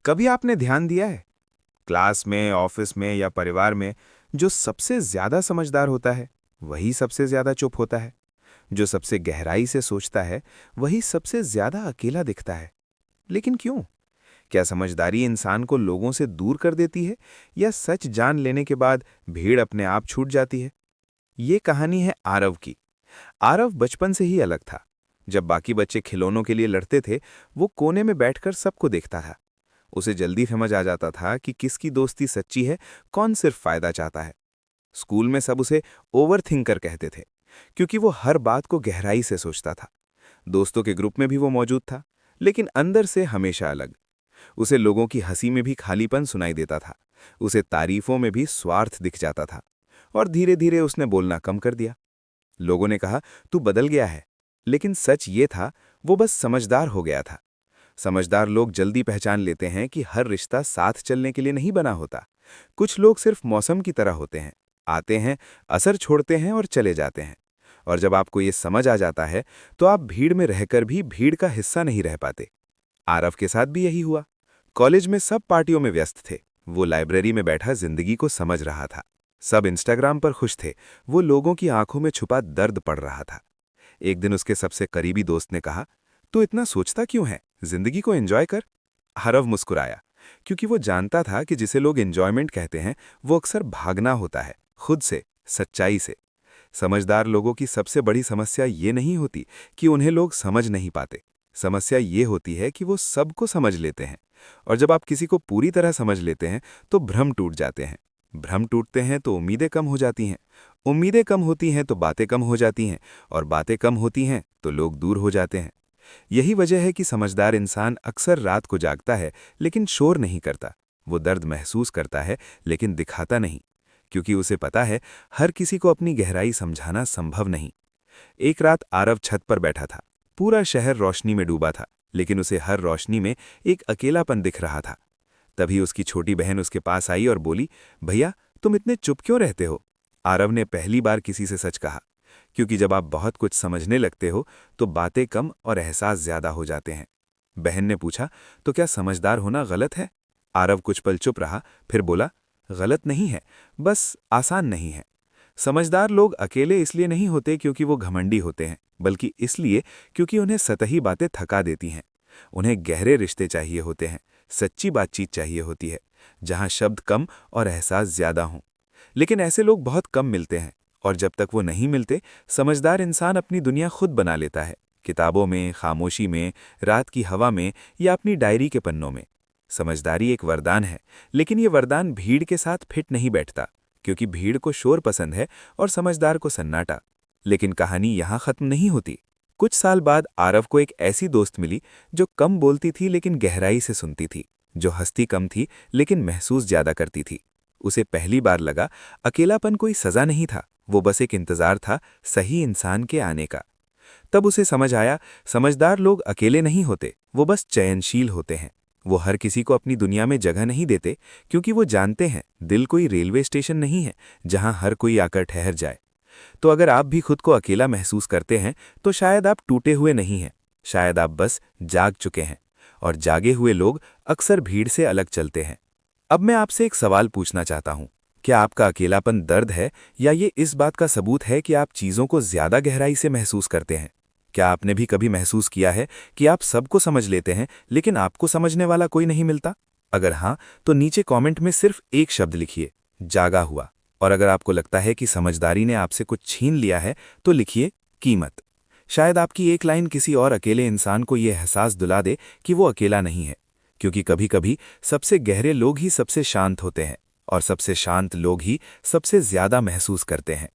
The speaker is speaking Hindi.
कभी आपने ध्यान दिया है, क्लास में, ऑफिस में या परिवार में जो सबसे ज्यादा समझदार होता है वही सबसे ज्यादा चुप होता है। जो सबसे गहराई से सोचता है वही सबसे ज्यादा अकेला दिखता है। लेकिन क्यों? क्या समझदारी इंसान को लोगों से दूर कर देती है या सच जान लेने के बाद भीड़ अपने आप छूट जाती है? ये कहानी है आरव की। आरव बचपन से ही अलग था। जब बाकी बच्चे खिलौनों के लिए लड़ते थे, वो कोने में बैठकर सबको देखता था। उसे जल्दी समझ आ जाता था कि किसकी दोस्ती सच्ची है, कौन सिर्फ फायदा चाहता है। स्कूल में सब उसे ओवर थिंकर कहते थे, क्योंकि वो हर बात को गहराई से सोचता था। दोस्तों के ग्रुप में भी वो मौजूद था, लेकिन अंदर से हमेशा अलग। उसे लोगों की हंसी में भी खालीपन सुनाई देता था। उसे तारीफों में भी स्वार्थ दिख जाता था। और धीरे धीरे उसने बोलना कम कर दिया। लोगों ने कहा, तू बदल गया है। लेकिन सच ये था, वो बस समझदार हो गया था। समझदार लोग जल्दी पहचान लेते हैं कि हर रिश्ता साथ चलने के लिए नहीं बना होता। कुछ लोग सिर्फ मौसम की तरह होते हैं, आते हैं, असर छोड़ते हैं और चले जाते हैं। और जब आपको ये समझ आ जाता है, तो आप भीड़ में रहकर भी भीड़ का हिस्सा नहीं रह पाते। आरव के साथ भी यही हुआ। कॉलेज में सब पार्टियों में व्यस्त थे। वो लाइब्रेरी में बैठा जिंदगी को समझ रहा था। सब इंस्टाग्राम पर खुश थे। वो लोगों की आंखों में छुपा दर्द पढ़ रहा था। एक दिन उसके सबसे करीबी दोस्त ने कहा, तू इतना सोचता क्यों है? जिंदगी को एंजॉय कर। आरव मुस्कुराया, क्योंकि वो जानता था कि जिसे लोग एंजॉयमेंट कहते हैं वो अक्सर भागना होता है, खुद से, सच्चाई से। समझदार लोगों की सबसे बड़ी समस्या ये नहीं होती कि उन्हें लोग समझ नहीं पाते। समस्या ये होती है कि वो सबको समझ लेते हैं। और जब आप किसी को पूरी तरह समझ लेते हैं तो भ्रम टूट जाते हैं। भ्रम टूटते हैं तो उम्मीदें कम हो जाती हैं। उम्मीदें कम होती हैं तो बातें कम हो जाती हैं। और बातें कम होती हैं तो लोग दूर हो जाते हैं। यही वजह है कि समझदार इंसान अक्सर रात को जागता है, लेकिन शोर नहीं करता। वो दर्द महसूस करता है, लेकिन दिखाता नहीं। क्योंकि उसे पता है, हर किसी को अपनी गहराई समझाना संभव नहीं। एक रात आरव छत पर बैठा था। पूरा शहर रोशनी में डूबा था, लेकिन उसे हर रोशनी में एक अकेलापन दिख रहा था। तभी उसकी छोटी बहन उसके पास आई और बोली, भैया, तुम इतने चुप क्यों रहते हो? आरव ने पहली बार किसी से सच कहा, क्योंकि जब आप बहुत कुछ समझने लगते हो तो बातें कम और एहसास ज्यादा हो जाते हैं। बहन ने पूछा, तो क्या समझदार होना गलत है? आरव कुछ पल चुप रहा, फिर बोला, गलत नहीं है, बस आसान नहीं है। समझदार लोग अकेले इसलिए नहीं होते क्योंकि वो घमंडी होते हैं, बल्कि इसलिए क्योंकि उन्हें सतही बातें थका देती हैं। उन्हें गहरे रिश्ते चाहिए होते हैं, सच्ची बातचीत चाहिए होती है, जहां शब्द कम और एहसास ज्यादा हों। लेकिन ऐसे लोग बहुत कम मिलते हैं। और जब तक वो नहीं मिलते, समझदार इंसान अपनी दुनिया खुद बना लेता है। किताबों में, खामोशी में, रात की हवा में या अपनी डायरी के पन्नों में। समझदारी एक वरदान है, लेकिन ये वरदान भीड़ के साथ फिट नहीं बैठता, क्योंकि भीड़ को शोर पसंद है और समझदार को सन्नाटा। लेकिन कहानी यहाँ खत्म नहीं होती। कुछ साल बाद आरव को एक ऐसी दोस्त मिली जो कम बोलती थी लेकिन गहराई से सुनती थी, जो हंसती कम थी लेकिन महसूस ज्यादा करती थी। उसे पहली बार लगा, अकेलापन कोई सजा नहीं था, वो बस एक इंतजार था सही इंसान के आने का। तब उसे समझ आया, समझदार लोग अकेले नहीं होते, वो बस चयनशील होते हैं। वो हर किसी को अपनी दुनिया में जगह नहीं देते, क्योंकि वो जानते हैं दिल कोई रेलवे स्टेशन नहीं है जहां हर कोई आकर ठहर जाए। तो अगर आप भी खुद को अकेला महसूस करते हैं, तो शायद आप टूटे हुए नहीं हैं, शायद आप बस जाग चुके हैं। और जागे हुए लोग अक्सर भीड़ से अलग चलते हैं। अब मैं आपसे एक सवाल पूछना चाहता हूं, क्या आपका अकेलापन दर्द है, या ये इस बात का सबूत है कि आप चीजों को ज्यादा गहराई से महसूस करते हैं? क्या आपने भी कभी महसूस किया है कि आप सबको समझ लेते हैं, लेकिन आपको समझने वाला कोई नहीं मिलता? अगर हाँ, तो नीचे कमेंट में सिर्फ एक शब्द लिखिए, जागा हुआ। और अगर आपको लगता है कि समझदारी ने आपसे कुछ छीन लिया है, तो लिखिए, कीमत। शायद आपकी एक लाइन किसी और अकेले इंसान को यह एहसास दिला दे कि वो अकेला नहीं है। क्योंकि कभी कभी सबसे गहरे लोग ही सबसे शांत होते हैं, और सबसे शांत लोग ही सबसे ज्यादा महसूस करते हैं।